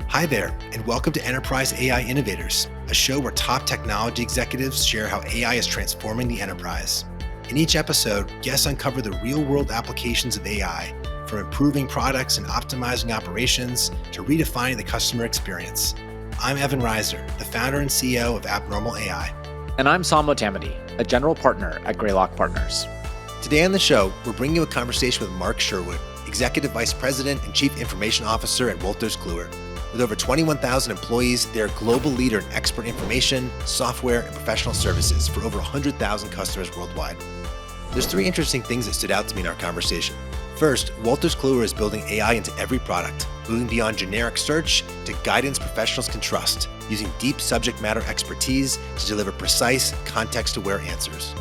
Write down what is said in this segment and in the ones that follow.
Hi there, and welcome to Enterprise AI Innovators, a show where top technology executives share how AI is transforming the enterprise. In each episode, guests uncover the real-world applications of AI, from improving products and optimizing operations to redefining the customer experience. I'm Evan Reiser, the founder and CEO of Abnormal AI. And I'm Sam Motamedi, a general partner at Greylock Partners. Today on the show, we're bringing you a conversation with Mark Sherwood, Executive Vice President and Chief Information Officer at Wolters Kluwer. With over 21,000 employees, they're a global leader in expert information, software, and professional services for over 100,000 customers worldwide. There's three interesting things that stood out to me in our conversation. First, Wolters Kluwer is building AI into every product, moving beyond generic search to guidance professionals can trust, using deep subject matter expertise to deliver precise, context-aware answers.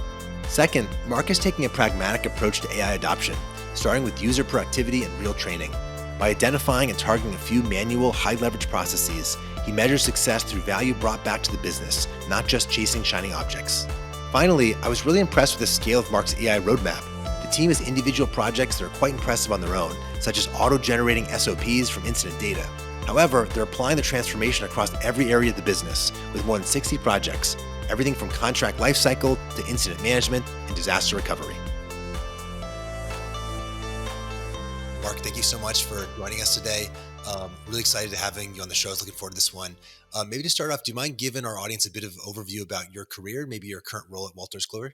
Second, Mark is taking a pragmatic approach to AI adoption, starting with user productivity and real training. By identifying and targeting a few manual, high-leverage processes, he measures success through value brought back to the business, not just chasing shiny objects. Finally, I was really impressed with the scale of Mark's AI roadmap. The team has individual projects that are quite impressive on their own, such as auto-generating SOPs from incident data. However, they're applying the transformation across every area of the business, with more than 60 projects, everything from contract lifecycle to incident management and disaster recovery. Mark, thank you so much for joining us today. Really excited to having you on the show. I was looking forward to this one. Maybe to start off, do you mind giving our audience a bit of overview about your career, maybe your current role at Wolters Kluwer?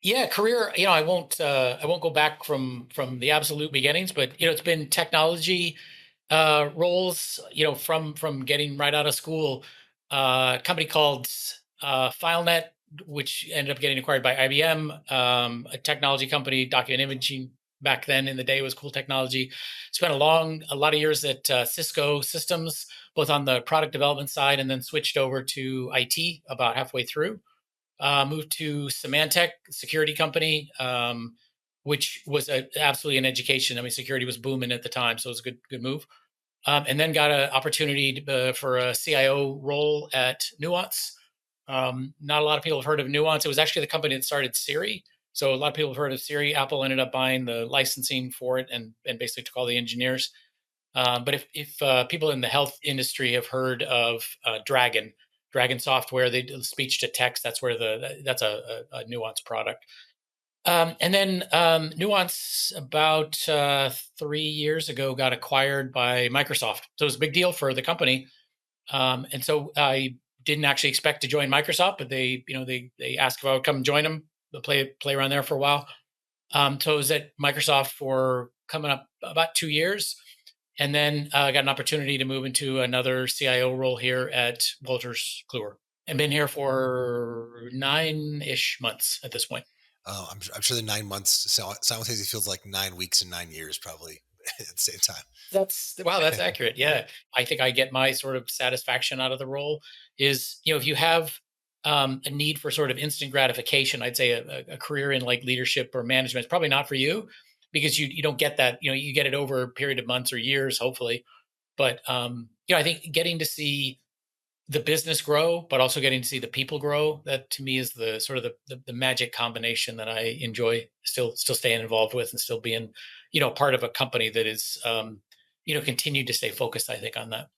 Yeah, career. I won't go back from the absolute beginnings, but it's been technology roles. From getting right out of school, a company called FileNet, which ended up getting acquired by IBM, a technology company, document imaging. Back then in the day was cool technology. Spent a lot of years at Cisco Systems, both on the product development side, and then switched over to IT about halfway through. Moved to Symantec, security company, which was absolutely an education. I mean, security was booming at the time, so it was a good move. And then got an opportunity for a CIO role at Nuance. Not a lot of people have heard of Nuance. It was actually the company that started Siri. So a lot of people have heard of Siri. Apple ended up buying the licensing for it and basically took all the engineers. But if people in the health industry have heard of Dragon software, they do speech to text. That's a Nuance product. And then Nuance about 3 years ago got acquired by Microsoft. So it was a big deal for the company. And so I didn't actually expect to join Microsoft, but they asked if I would come and join them. Play around there for a while. So I was at Microsoft for coming up about 2 years, and then got an opportunity to move into another CIO role here at Wolters Kluwer, and been here for 9-ish months at this point. I'm sure the 9 months simultaneously feels like 9 weeks and 9 years, probably at the same time. That's accurate. Yeah, I think I get my sort of satisfaction out of the role is if you have a need for sort of instant gratification, I'd say a career in like leadership or management is probably not for you, because you don't get that. You get it over a period of months or years, hopefully. But I think getting to see the business grow, but also getting to see the people grow, that to me is the sort of the magic combination that I enjoy still staying involved with, and still being part of a company that is continued to stay focused, I think, on that.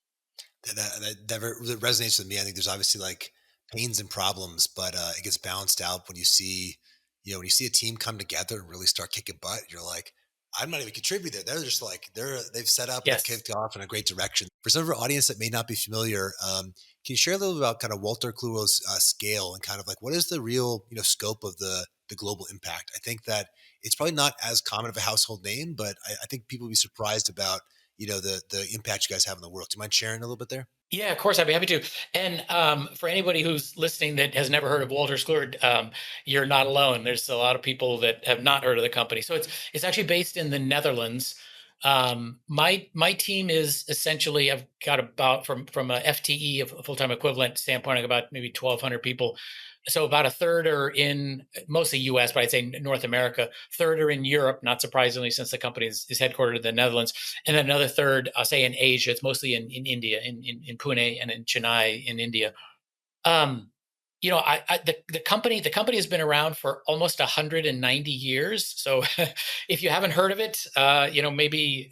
That resonates with me. I think there's obviously like pains and problems, but it gets balanced out when you see, when you see a team come together and really start kicking butt. You're like, I'm not even contributing. They're just like they've set up Yes. and kicked off in a great direction. For some of our audience that may not be familiar, can you share a little bit about kind of Wolters Kluwer's scale and kind of like what is the real scope of the global impact? I think that it's probably not as common of a household name, but I think people will be surprised about the impact you guys have in the world. Do you mind sharing a little bit there? Yeah, of course, I'd be happy to. And for anybody who's listening that has never heard of Wolters Kluwer, you're not alone. There's a lot of people that have not heard of the company. So it's actually based in the Netherlands. My team is essentially, I've got about from a FTE, a full-time equivalent standpoint, I've got about maybe 1,200 people. So about a third are in mostly US, but I'd say North America. Third are in Europe, not surprisingly, since the company is headquartered in the Netherlands. And then another third, I'll say in Asia. It's mostly in India, in Pune and in Chennai in India. The company has been around for almost 190 years. So if you haven't heard of it, maybe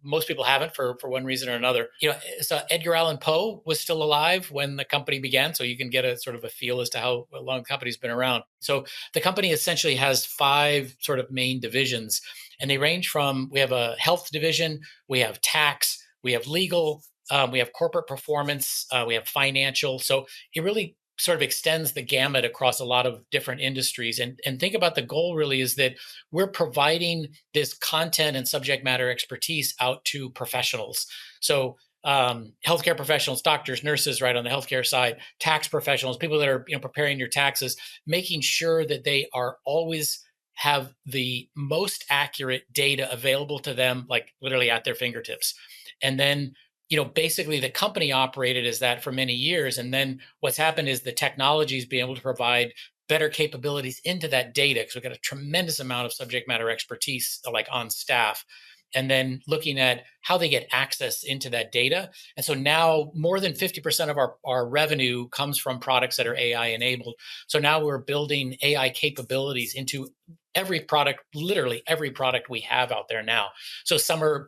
most people haven't for one reason or another. So Edgar Allan Poe was still alive when the company began, so you can get a sort of a feel as to how long the company's been around. So the company essentially has 5 sort of main divisions, and they range from, we have a health division, we have tax, we have legal, we have corporate performance, we have financial. So it really sort of extends the gamut across a lot of different industries. And think about, the goal really is that we're providing this content and subject matter expertise out to professionals. So healthcare professionals, doctors, nurses, right, on the healthcare side, tax professionals, people that are preparing your taxes, making sure that they are always have the most accurate data available to them, like literally at their fingertips. And then basically the company operated as that for many years. And then what's happened is the technology's being able to provide better capabilities into that data, because we've got a tremendous amount of subject matter expertise like on staff. And then looking at how they get access into that data. And so now more than 50% of our revenue comes from products that are AI enabled. So now we're building AI capabilities into every product, literally every product we have out there now. So some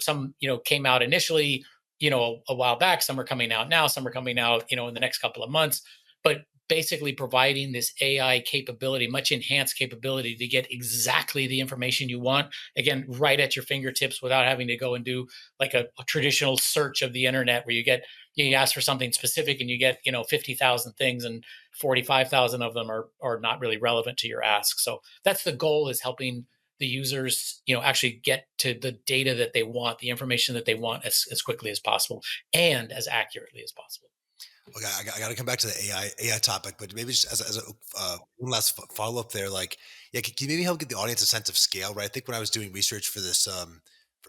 came out initially, a while back, some are coming out now, some are coming out, in the next couple of months, but basically providing this AI capability, much enhanced capability to get exactly the information you want, again, right at your fingertips without having to go and do like a traditional search of the internet where you ask for something specific and you get, 50,000 things and 45,000 of them are not really relevant to your ask. So that's the goal, is helping the users, actually get to the data that they want, the information that they want as quickly as possible and as accurately as possible. Okay, I got to come back to the AI topic, but maybe just as a one last follow up there, like, yeah, can you maybe help get the audience a sense of scale, right? I think when I was doing research for this,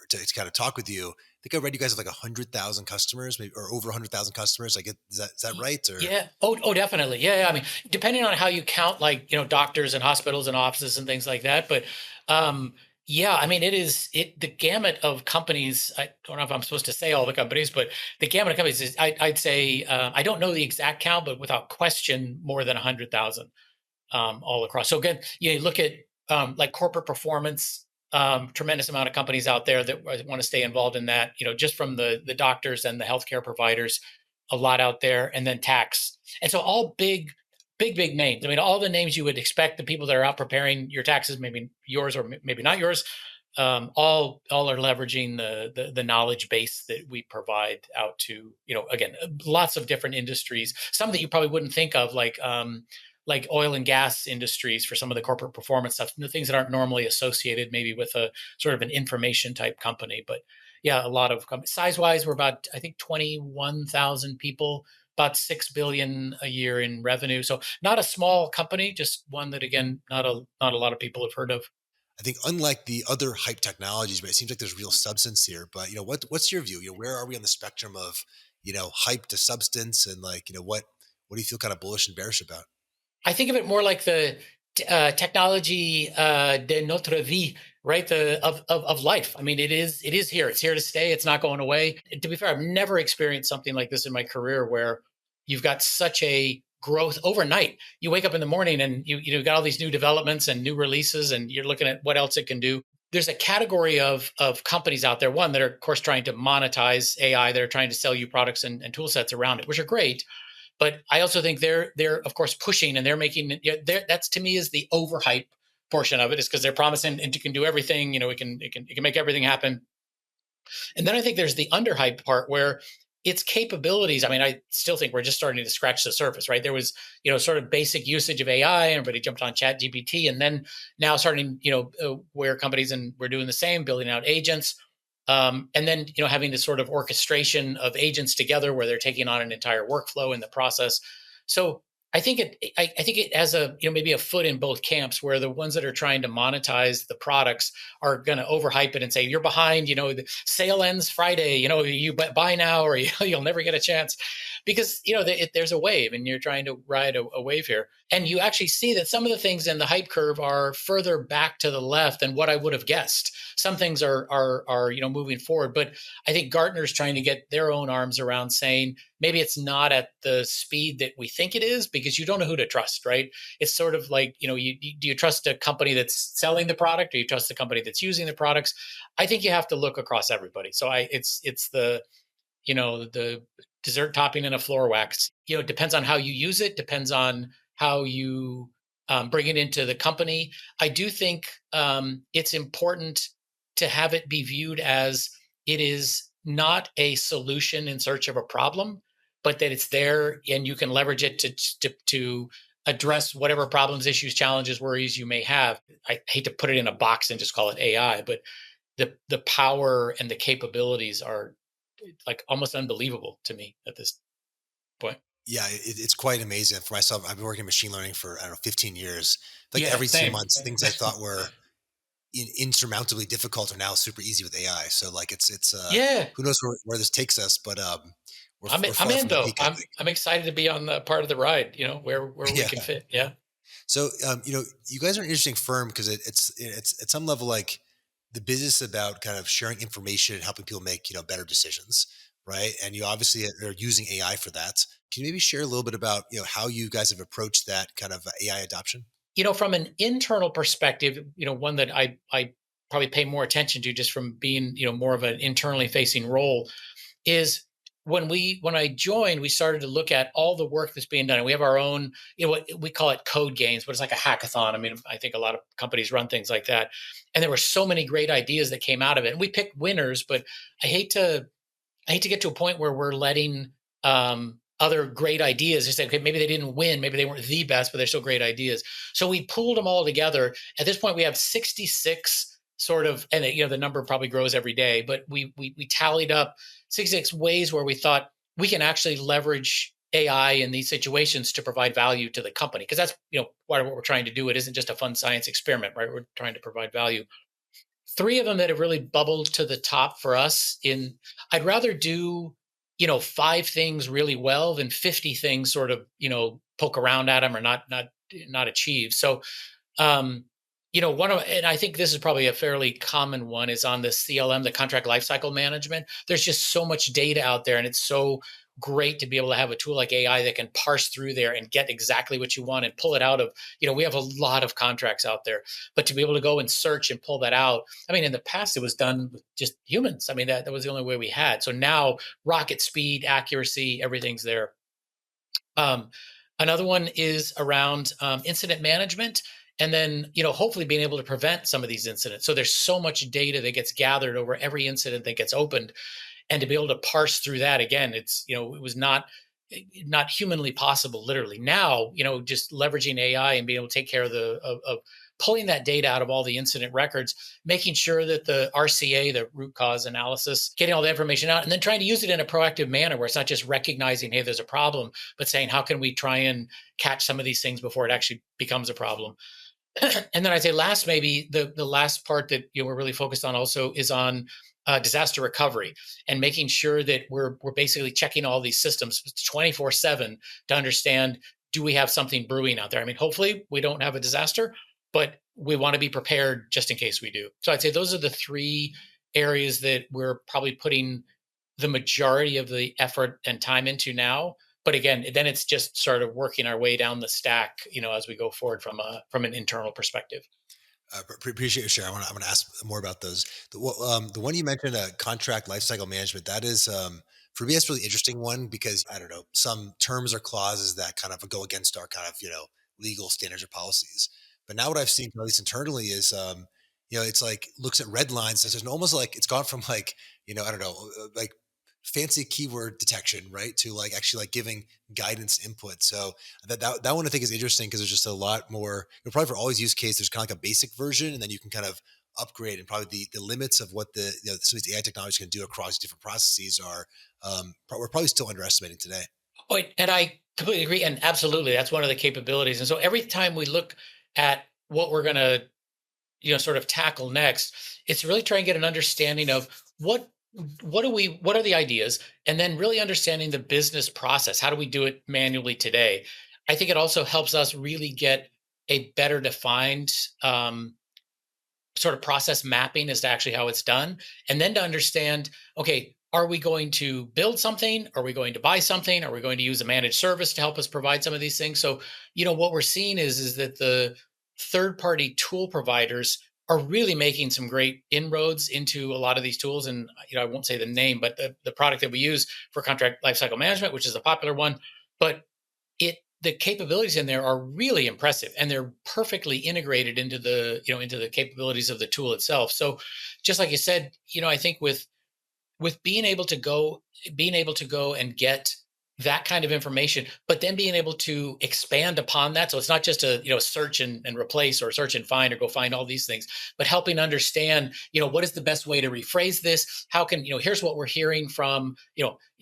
to kind of talk with you, I think I read you guys have like 100,000 customers, maybe, or over 100,000 customers. Like, is that right? Or Yeah. Oh, definitely. Yeah. I mean, depending on how you count, like, doctors and hospitals and offices and things like that. But yeah, I mean, the gamut of companies. I don't know if I'm supposed to say all the companies, but the gamut of companies is, I'd say, I don't know the exact count, but without question, more than 100,000 all across. So again, you look at like corporate performance, tremendous amount of companies out there that want to stay involved in that, just from the doctors and the healthcare providers, a lot out there. And then tax. And so all big names. I mean, all the names you would expect, the people that are out preparing your taxes, maybe yours or maybe not yours, all are leveraging the knowledge base that we provide out to, again, lots of different industries, some that you probably wouldn't think of, like oil and gas industries for some of the corporate performance stuff, the things that aren't normally associated maybe with a sort of an information type company. But yeah, a lot of companies. Size wise, we're about, I think, 21,000 people, about 6 billion a year in revenue. So not a small company, just one that, again, not a lot of people have heard of. I think unlike the other hype technologies, but it seems like there's real substance here. But what's your view? Where are we on the spectrum of hype to substance, and like what do you feel kind of bullish and bearish about? I think of it more like the technology de notre vie, right? Of life. I mean, it is here. It's here to stay. It's not going away. To be fair, I've never experienced something like this in my career, where you've got such a growth overnight. You wake up in the morning and you got all these new developments and new releases, and you're looking at what else it can do. There's a category of companies out there, one, that are, of course, trying to monetize AI. They're trying to sell you products and tool sets around it, which are great. But I also think they're of course pushing, and they're making, that's, to me, is the overhype portion of it, is because they're promising and you can do everything, it can make everything happen. And then I think there's the underhype part, where its capabilities, I mean, I still think we're just starting to scratch the surface, right? There was, sort of basic usage of AI, everybody jumped on Chat GPT, and then now starting, where companies, and we're doing the same, building out agents. And then, having this sort of orchestration of agents together, where they're taking on an entire workflow in the process. So I think it has a, maybe a foot in both camps, where the ones that are trying to monetize the products are going to overhype it and say, you're behind, the sale ends Friday, you buy now, or you'll never get a chance. because there's a wave, and you're trying to ride a wave here, and you actually see that some of the things in the hype curve are further back to the left than what I would have guessed. Some things are moving forward, but I think Gartner's trying to get their own arms around saying maybe it's not at the speed that we think it is, because you don't know who to trust, right? It's sort of like, do you trust a company that's selling the product, or you trust the company that's using the products? I think you have to look across everybody. So it's the dessert topping in a floor wax. It depends on how you use it, depends on how you bring it into the company. I do think it's important to have it be viewed as it is not a solution in search of a problem, but that it's there and you can leverage it to address whatever problems, issues, challenges, worries you may have. I hate to put it in a box and just call it AI, but the power and the capabilities are like almost unbelievable to me at this point. Yeah, it's quite amazing for myself. I've been working in machine learning for, I don't know, 15 years. Like Yeah, every few same. months, things I thought were insurmountably difficult are now super easy with AI. So like it's Yeah, who knows where this takes us, but we're I'm far in from the though. peak, I think. I'm excited to be on the part of the ride, where we Yeah. can fit. Yeah. So, you guys are an interesting firm because it's at some level like the business about kind of sharing information and helping people make better decisions, right? And you obviously are using AI for that. Can you maybe share a little bit about how you guys have approached that kind of AI adoption? From an internal perspective, one that I probably pay more attention to just from being, more of an internally facing role is when I joined, we started to look at all the work that's being done. And we have our own, what we call it code games, but it's like a hackathon. I mean, I think a lot of companies run things like that. And there were so many great ideas that came out of it. And we picked winners, but I hate to I hate to get to a point where we're letting other great ideas just say, okay, maybe they didn't win, maybe they weren't the best, but they're still great ideas. So we pulled them all together. At this point, we have 66 sort of, and the number probably grows every day, but we tallied up 66 ways where we thought we can actually leverage AI in these situations to provide value to the company. Because that's part of what we're trying to do. It isn't just a fun science experiment, right? We're trying to provide value. Three of them that have really bubbled to the top for us in I'd rather do five things really well than 50 things sort of poke around at them or not achieve. So one of, and I think this is probably a fairly common one, is on the CLM, the contract lifecycle management. There's just so much data out there, and it's so great to be able to have a tool like AI that can parse through there and get exactly what you want and pull it out of, we have a lot of contracts out there, but to be able to go and search and pull that out. I mean, in the past, it was done with just humans. I mean, that was the only way we had. So now rocket speed, accuracy, everything's there. Another one is around incident management. And then, hopefully being able to prevent some of these incidents. So there's so much data that gets gathered over every incident that gets opened, and to be able to parse through that again, it was not humanly possible. Literally now, just leveraging AI and being able to take care of of pulling that data out of all the incident records, making sure that the RCA, the root cause analysis, getting all the information out, and then trying to use it in a proactive manner where it's not just recognizing, hey, there's a problem, but saying, how can we try and catch some of these things before it actually becomes a problem? And then I'd say last, maybe the last part that we're really focused on also is on disaster recovery, and making sure that we're basically checking all these systems 24/7 to understand, do we have something brewing out there? I mean, hopefully we don't have a disaster, but we want to be prepared just in case we do. So I'd say those are the three areas that we're probably putting the majority of the effort and time into now. But again, then it's just sort of working our way down the stack, as we go forward from an internal perspective. Appreciate your share. I'm going to ask more about those. The one you mentioned, contract lifecycle management, that is, for me, that's a really interesting one because I don't know, some terms or clauses that kind of go against our kind of, legal standards or policies. But now what I've seen, at least internally, is, it's like looks at red lines. There's almost like it's gone from like, I don't know, like fancy keyword detection, right? To like actually like giving guidance input. So that one I think is interesting because there's just a lot more, probably for all these use cases, there's kind of like a basic version and then you can kind of upgrade, and probably the limits of what some of these AI technologies can do across different processes are, we're probably still underestimating today. Oh, and I completely agree. And absolutely, that's one of the capabilities. And so every time we look at what we're going to, sort of tackle next, it's really trying to get an understanding of what what are the ideas, and then really understanding the business process. How do we do it manually today? I think it also helps us really get a better defined sort of process mapping as to actually how it's done, and then to understand, okay, are we going to build something, are we going to buy something, are we going to use a managed service to help us provide some of these things? So what we're seeing is that the third party tool providers are really making some great inroads into a lot of these tools. And I won't say the name, but the product that we use for contract lifecycle management, which is a popular one, but the capabilities in there are really impressive, and they're perfectly integrated into the capabilities of the tool itself. So just like you said, I think with being able to go and get that kind of information, but then being able to expand upon that. So it's not just a search and replace, or search and find, or go find all these things, but helping understand, what is the best way to rephrase this? How can, here's what we're hearing from,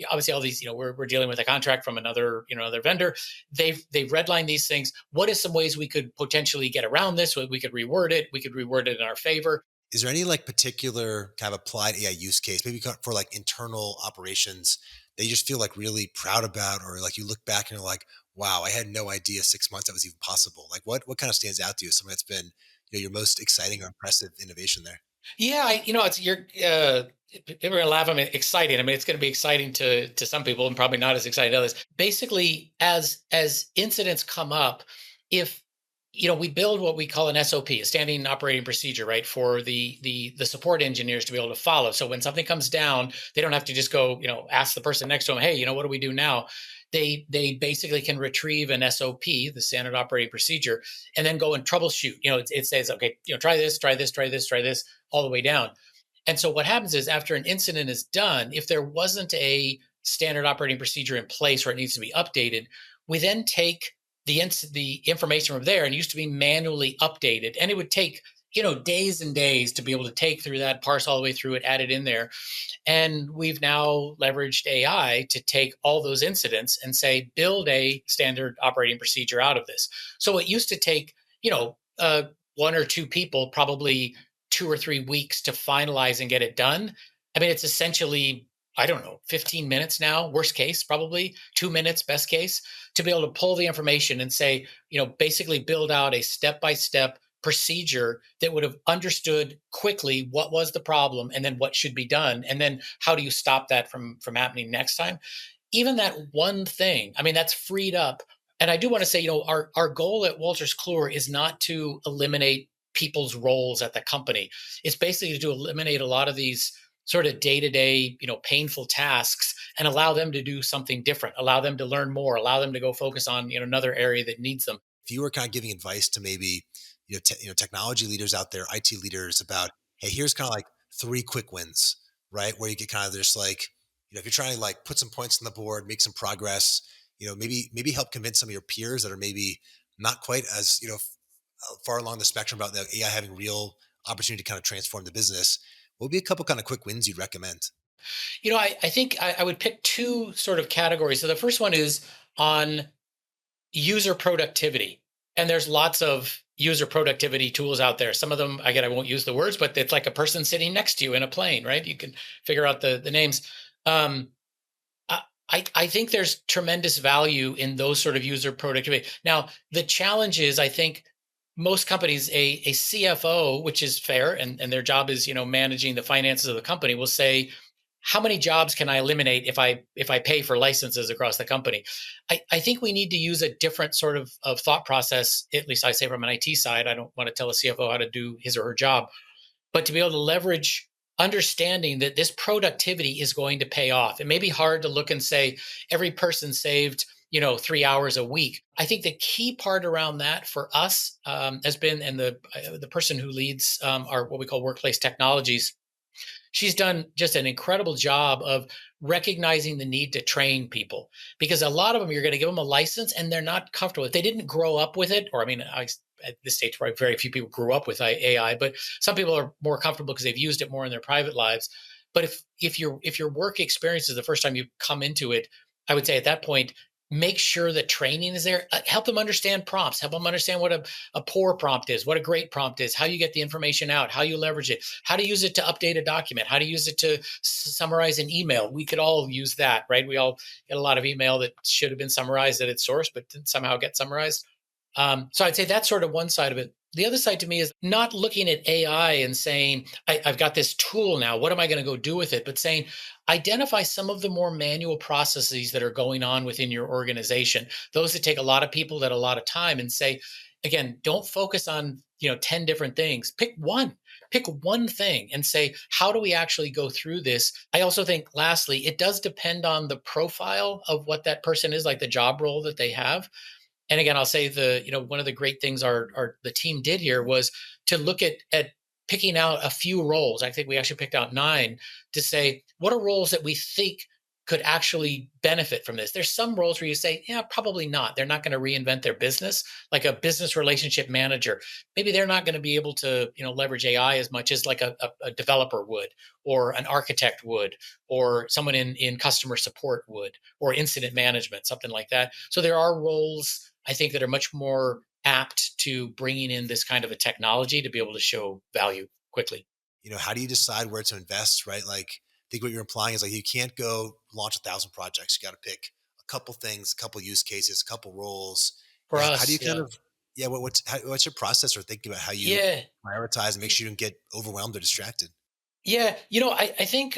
obviously all these, we're dealing with a contract from another vendor. They've redlined these things. What is some ways we could potentially get around this? We could reword it. We could reword it in our favor. Is there any like particular kind of applied AI use case, maybe for like internal operations that you just feel like really proud about, or like you look back and you're like, wow, I had no idea 6 months that was even possible. Like what kind of stands out to you? Something that's been, your most exciting or impressive innovation there. Yeah, it's you're people are gonna laugh. I mean, exciting. I mean, it's going to be exciting to some people, and probably not as exciting to others. Basically, as incidents come up, if we build what we call an SOP, a standing operating procedure, right, for the support engineers to be able to follow. So when something comes down, they don't have to just go, ask the person next to them, hey, what do we do now? They basically can retrieve an SOP, the standard operating procedure, and then go and troubleshoot. It says, okay, try this, try this, try this, try this, all the way down. And so what happens is, after an incident is done, if there wasn't a standard operating procedure in place, or it needs to be updated, we then take the information from there, and it used to be manually updated, and it would take days and days to be able to take through that, parse all the way through it, add it in there. And we've now leveraged AI to take all those incidents and say, build a standard operating procedure out of this. So it used to take, one or two people, probably 2 or 3 weeks to finalize and get it done. I mean, it's essentially, I don't know, 15 minutes now, worst case, probably 2 minutes, best case, to be able to pull the information and say, basically build out a step by step procedure that would have understood quickly what was the problem, and then what should be done, and then how do you stop that from happening next time. Even that one thing, I mean, that's freed up. And I do want to say, our goal at Wolters Kluwer is not to eliminate people's roles at the company. It's basically to eliminate a lot of these sort of day-to-day, painful tasks, and allow them to do something different, allow them to learn more, allow them to go focus on, another area that needs them. If you were kind of giving advice to maybe, technology leaders out there, IT leaders about, hey, here's kind of like three quick wins, right? Where you get kind of just like, if you're trying to like put some points on the board, make some progress, maybe help convince some of your peers that are maybe not quite as, far along the spectrum about the AI having real opportunity to kind of transform the business. What would be a couple kind of quick wins you'd recommend? I think I would pick two sort of categories. So the first one is on user productivity. And there's lots of user productivity tools out there. Some of them, again, I won't use the words, but it's like a person sitting next to you in a plane, right? You can figure out the names. Um, I think there's tremendous value in those sort of user productivity. Now, the challenge is, I think most companies, a CFO, which is fair, and their job is, managing the finances of the company, will say, how many jobs can I eliminate if I pay for licenses across the company? I think we need to use a different sort of thought process. At least I say, from an IT side, I don't want to tell a CFO how to do his or her job, but to be able to leverage understanding that this productivity is going to pay off. It may be hard to look and say every person saved 3 hours a week. I think the key part around that for us has been, and the person who leads our what we call workplace technologies, she's done just an incredible job of recognizing the need to train people, because a lot of them, you're going to give them a license and they're not comfortable. If they didn't grow up with it, or I mean, at this stage, probably very few people grew up with AI, but some people are more comfortable because they've used it more in their private lives. But if your work experience is the first time you come into it, I would say at that point, make sure that training is there, help them understand prompts, help them understand what a poor prompt is, what a great prompt is, how you get the information out, how you leverage it, how to use it to update a document, how to use it to summarize an email. We could all use that, right? We all get a lot of email that should have been summarized at its source, but didn't somehow get summarized. So I'd say that's sort of one side of it. The other side to me is not looking at AI and saying, I've got this tool now. What am I going to go do with it? But saying, identify some of the more manual processes that are going on within your organization, those that take a lot of people, that a lot of time, and say, again, don't focus on 10 different things. Pick one thing and say, how do we actually go through this? I also think, lastly, it does depend on the profile of what that person is, like the job role that they have. And again, I'll say one of the great things our the team did here was to look at picking out a few roles. I think we actually picked out 9 to say, what are roles that we think could actually benefit from this? There's some roles where you say, yeah, probably not. They're not going to reinvent their business, like a business relationship manager. Maybe they're not going to be able to, leverage AI as much as like a developer would, or an architect would, or someone in customer support would, or incident management, something like that. So there are roles, I think, that are much more apt to bringing in this kind of a technology to be able to show value quickly. How do you decide where to invest, right? Like, I think what you're implying is like you can't go launch 1,000 projects. You got to pick a couple things, a couple use cases, a couple roles. For How do us, you kind yeah. of, yeah, what's your process or thinking about how you Yeah. prioritize and make sure you don't get overwhelmed or distracted? Yeah, I think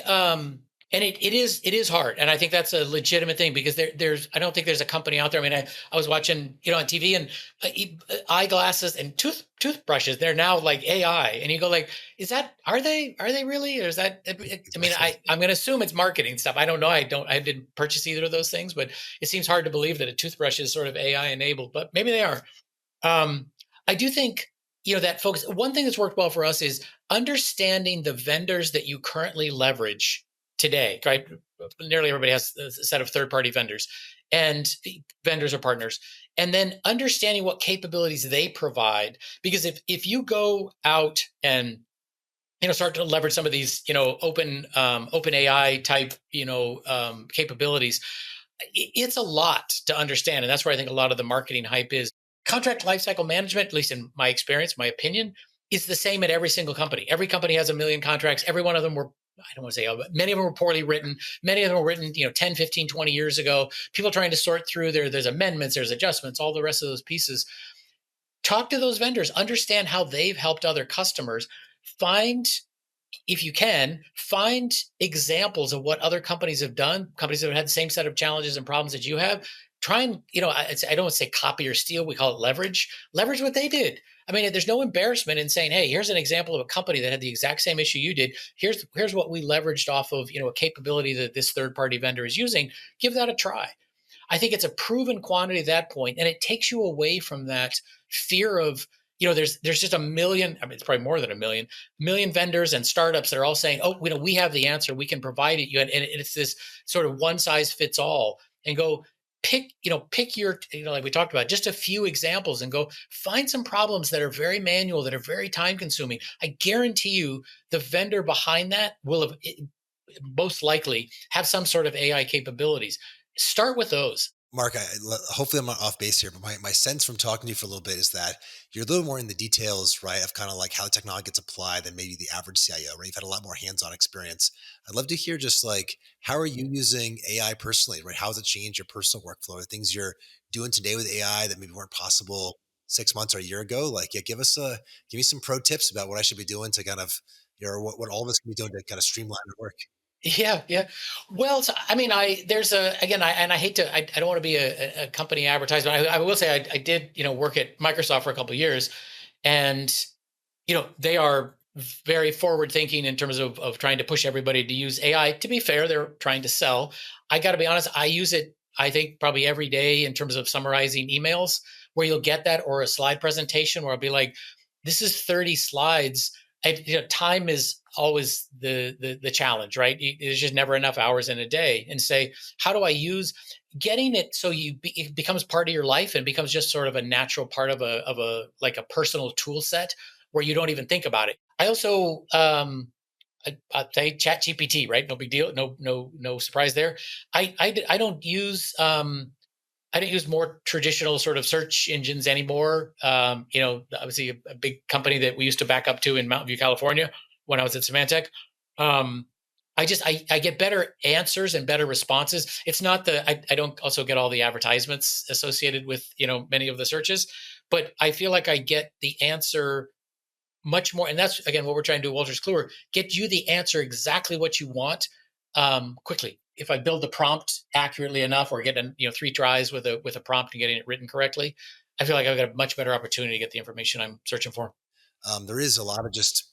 and it is hard, and I think that's a legitimate thing, because there's I don't think there's a company out there. I mean, I was watching on TV, and eyeglasses and toothbrushes, they're now like AI, and you go like, are they really, or is that, I mean, I'm going to assume it's marketing stuff. I don't know. I didn't purchase either of those things, but it seems hard to believe that a toothbrush is sort of AI enabled, but maybe they are. um, I do think, that focus. One thing that's worked well for us is understanding the vendors that you currently leverage today. Right, nearly everybody has a set of third-party vendors, and vendors or partners, and then understanding what capabilities they provide. Because if you go out and start to leverage some of these open AI type capabilities, it's a lot to understand, and that's where I think a lot of the marketing hype is. Contract lifecycle management, at least in my experience, my opinion, is the same at every single company. Every company has a million contracts. Every one of them were, I don't want to say, but many of them were poorly written. Many of them were written 10, 15, 20 years ago. People trying to sort through there's amendments, there's adjustments, all the rest of those pieces. Talk to those vendors, understand how they've helped other customers. Find, if you can, find examples of what other companies have done, companies that have had the same set of challenges and problems that you have. Try and, I don't say copy or steal, we call it leverage what they did. I mean, there's no embarrassment in saying, hey, here's an example of a company that had the exact same issue you did. Here's what we leveraged off of, a capability that this third party vendor is using. Give that a try. I think it's a proven quantity at that point, and it takes you away from that fear of, there's just a million. I mean, it's probably more than a million vendors and startups that are all saying, oh, we have the answer, we can provide it you, and it's this sort of one size fits all. And go pick your, like we talked about, just a few examples, and go find some problems that are very manual, that are very time consuming. I guarantee you the vendor behind that will have most likely have some sort of AI capabilities. Start with those. Mark, hopefully I'm not off base here, but my sense from talking to you for a little bit is that you're a little more in the details, right, of kind of like how the technology gets applied than maybe the average CIO, right? You've had a lot more hands-on experience. I'd love to hear just like, how are you using AI personally, right? How has it changed your personal workflow? The things you're doing today with AI that maybe weren't possible 6 months or a year ago? Like, yeah, give me some pro tips about what I should be doing to kind of, what all of us can be doing to kind of streamline our work. Yeah, yeah. Well, so, I mean, there's a, again, I hate to, I don't want to be a company advertisement. I will say I did, work at Microsoft for a couple of years, and they are very forward thinking in terms of trying to push everybody to use AI. To be fair, they're trying to sell. I got to be honest, I use it, I think, probably every day in terms of summarizing emails, where you'll get that, or a slide presentation where I'll be like, this is 30 slides. Time is always the challenge, right? There's just never enough hours in a day. And say, how do I use getting it so it becomes part of your life, and becomes just sort of a natural part of a like a personal tool set, where you don't even think about it. I also I say Chat GPT, right? No big deal. No surprise there. I don't use I don't use more traditional sort of search engines anymore. Obviously a big company that we used to back up to in Mountain View, California, when I was at Symantec. Um, I get better answers and better responses. It's not I don't also get all the advertisements associated with many of the searches, but I feel like I get the answer much more. And that's again what we're trying to do. Wolters Kluwer, get you the answer exactly what you want quickly. If I build the prompt accurately enough, or get three tries with a prompt and getting it written correctly, I feel like I've got a much better opportunity to get the information I'm searching for. There is a lot of just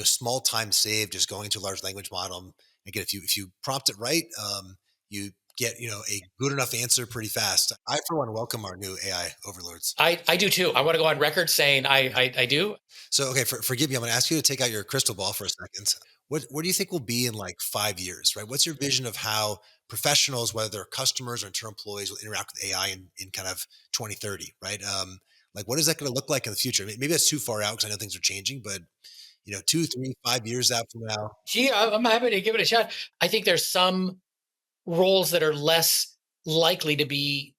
small time saved just going to a large language model. And again, if you prompt it right, you get a good enough answer pretty fast. I for one welcome our new AI overlords. I do too. I want to go on record saying I do. So okay, forgive me. I'm going to ask you to take out your crystal ball for a second. What do you think will be in like 5 years? Right? What's your vision of how professionals, whether they're customers or internal employees, will interact with AI in kind of 2030? Right? Like what is that going to look like in the future? Maybe that's too far out because I know things are changing, but 2, 3, 5 years out from now. Gee, I'm happy to give it a shot. I think there's some roles that are less likely to be,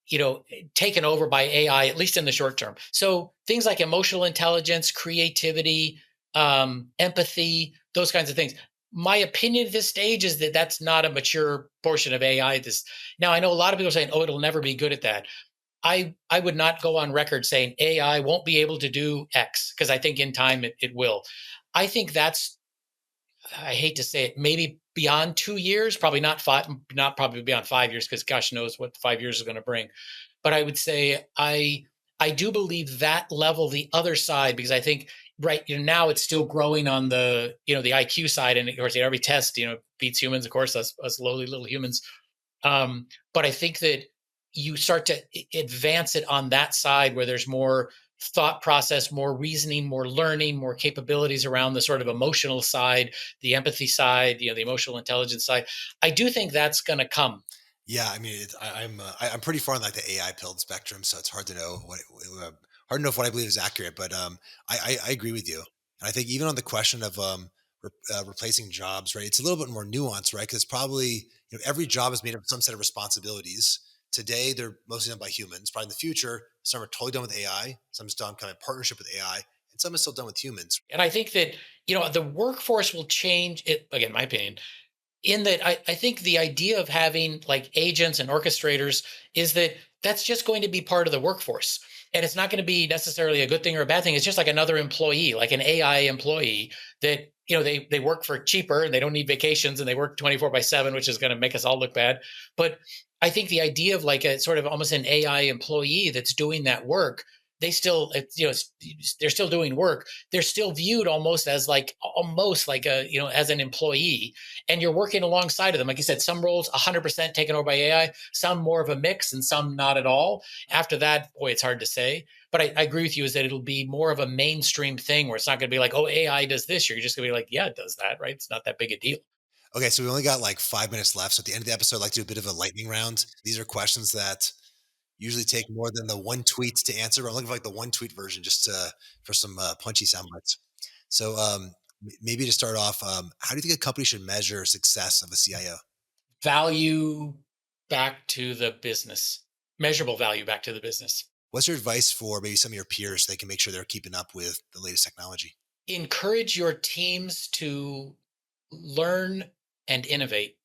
taken over by AI, at least in the short term. So things like emotional intelligence, creativity, empathy, those kinds of things. My opinion at this stage is that that's not a mature portion of AI. This now I know a lot of people are saying, "Oh, it'll never be good at that." I would not go on record saying AI won't be able to do X because I think in time it will. I think that's I hate to say it, maybe beyond 2 years, probably not five, not probably beyond 5 years, because gosh knows what 5 years is going to bring. But I would say I do believe that level, the other side, because I think right now it's still growing on the IQ side, and of course every test beats humans, of course us lowly little humans. But I think that you start to advance it on that side where there's more thought process, more reasoning, more learning, more capabilities around the sort of emotional side, the empathy side, the emotional intelligence side. I do think that's going to come. Yeah, I mean, I'm pretty far on like the AI pilled spectrum, so it's hard to know hard to know if what I believe is accurate. But I agree with you, and I think even on the question of replacing jobs, right? It's a little bit more nuanced, right? Because probably every job is made up of some set of responsibilities. Today, they're mostly done by humans. Probably in the future, some are totally done with AI, some is done kind of in partnership with AI, and some is still done with humans. And I think that, the workforce will change it, again, my opinion, in that I think the idea of having like agents and orchestrators is that that's just going to be part of the workforce. And it's not going to be necessarily a good thing or a bad thing. It's just like another employee, like an AI employee that, they work for cheaper and they don't need vacations and they work 24/7, which is going to make us all look bad. But I think the idea of like a sort of almost an AI employee that's doing that work, they still, they're still doing work. They're still viewed almost like as an employee, and you're working alongside of them. Like you said, some roles 100% taken over by AI, some more of a mix, and some not at all. After that, boy, it's hard to say. But I agree with you is that it'll be more of a mainstream thing where it's not going to be like, oh, AI does this. You're just going to be like, yeah, it does that, right? It's not that big a deal. Okay, so we only got like 5 minutes left. So at the end of the episode, I'd like to do a bit of a lightning round. These are questions that usually take more than the one tweet to answer. But I'm looking for like the one tweet version just for some punchy sound bites. So maybe to start off, how do you think a company should measure success of a CIO? Value back to the business, measurable value back to the business. What's your advice for maybe some of your peers so they can make sure they're keeping up with the latest technology? Encourage your teams to learn and innovate.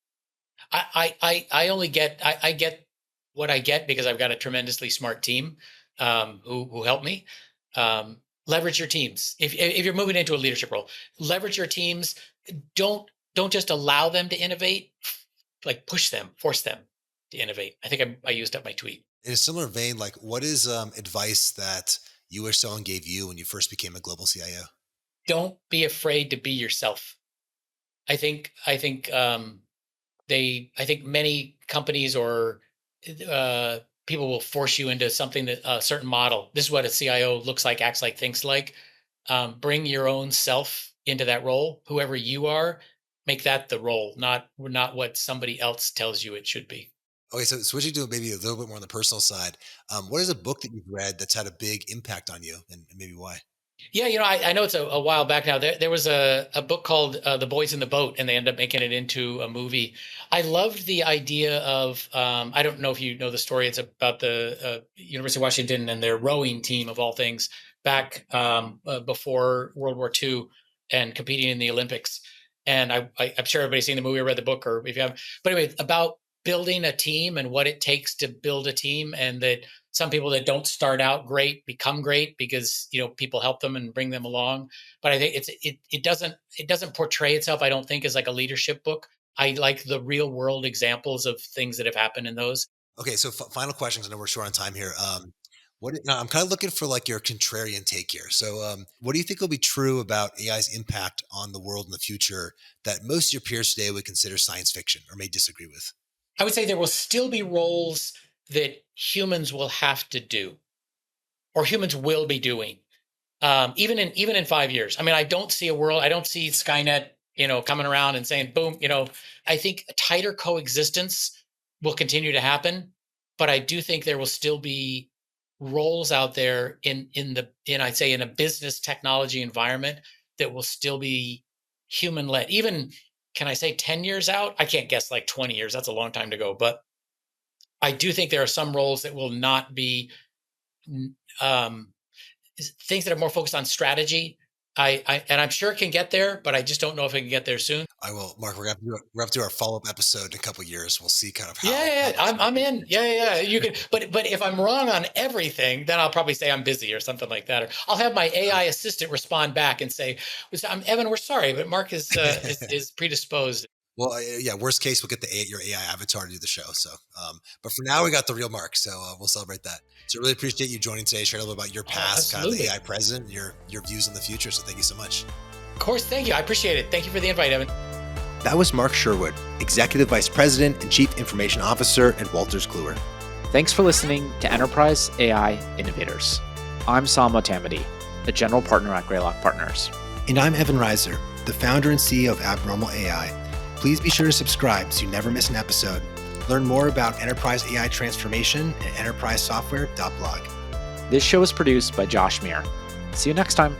I only get I get what I get because I've got a tremendously smart team who help me. Leverage your teams. If you're moving into a leadership role, leverage your teams. Don't just allow them to innovate. Like push them, force them to innovate. I think I used up my tweet. In a similar vein, like what is advice that you wish someone gave you when you first became a global CIO? Don't be afraid to be yourself. I think many companies or people will force you into something that a certain model. This is what a CIO looks like, acts like, thinks like. Bring your own self into that role. Whoever you are, make that the role, not what somebody else tells you it should be. Okay, so switching to maybe a little bit more on the personal side, what is a book that you've read that's had a big impact on you, and maybe why? Yeah, I know it's a while back now. There was a book called The Boys in the Boat, and they ended up making it into a movie. I loved the idea of, I don't know if you know the story. It's about the University of Washington and their rowing team, of all things, back before World War II and competing in the Olympics. And I'm sure everybody's seen the movie or read the book, or if you haven't. But anyway, about building a team and what it takes to build a team, and that some people that don't start out great become great because people help them and bring them along. But I think it doesn't portray itself, I don't think, as like a leadership book. I like the real world examples of things that have happened in those. Okay, so final questions. I know we're short on time here. I'm kind of looking for like your contrarian take here. So, what do you think will be true about AI's impact on the world in the future that most of your peers today would consider science fiction or may disagree with? I would say there will still be roles that humans will have to do, or humans will be doing, even in 5 years. I mean, I don't see a world. I don't see Skynet, coming around and saying, boom. I think a tighter coexistence will continue to happen, but I do think there will still be roles out there in I'd say in a business technology environment that will still be human led. Even, can I say 10 years out? I can't guess, like 20 years. That's a long time to go, but I do think there are some roles that will not be, um, things that are more focused on strategy. And I'm sure it can get there, but I just don't know if it can get there soon. I will, Mark. We're gonna do our follow up episode in a couple of years. We'll see kind of how. Yeah, yeah, how yeah, that's I'm moving. in. Yeah, yeah, yeah. You can, but if I'm wrong on everything, then I'll probably say I'm busy or something like that. Or I'll have my AI assistant respond back and say, "I'm Evan. We're sorry, but Mark is predisposed." Well, yeah. Worst case, we'll get your AI avatar to do the show. So, but for now, we got the real Mark. So we'll celebrate that. So, really appreciate you joining today, sharing a little about your Oh, past, kind of the absolutely. AI president, your views on the future. So, thank you so much. Of course, thank you. I appreciate it. Thank you for the invite, Evan. That was Mark Sherwood, Executive Vice President and Chief Information Officer at Wolters Kluwer. Thanks for listening to Enterprise AI Innovators. I'm Sam Motamedi, a general partner at Greylock Partners. And I'm Evan Reiser, the founder and CEO of Abnormal AI. Please be sure to subscribe so you never miss an episode. Learn more about enterprise AI transformation at enterprisesoftware.blog. This show is produced by Josh Meir. See you next time.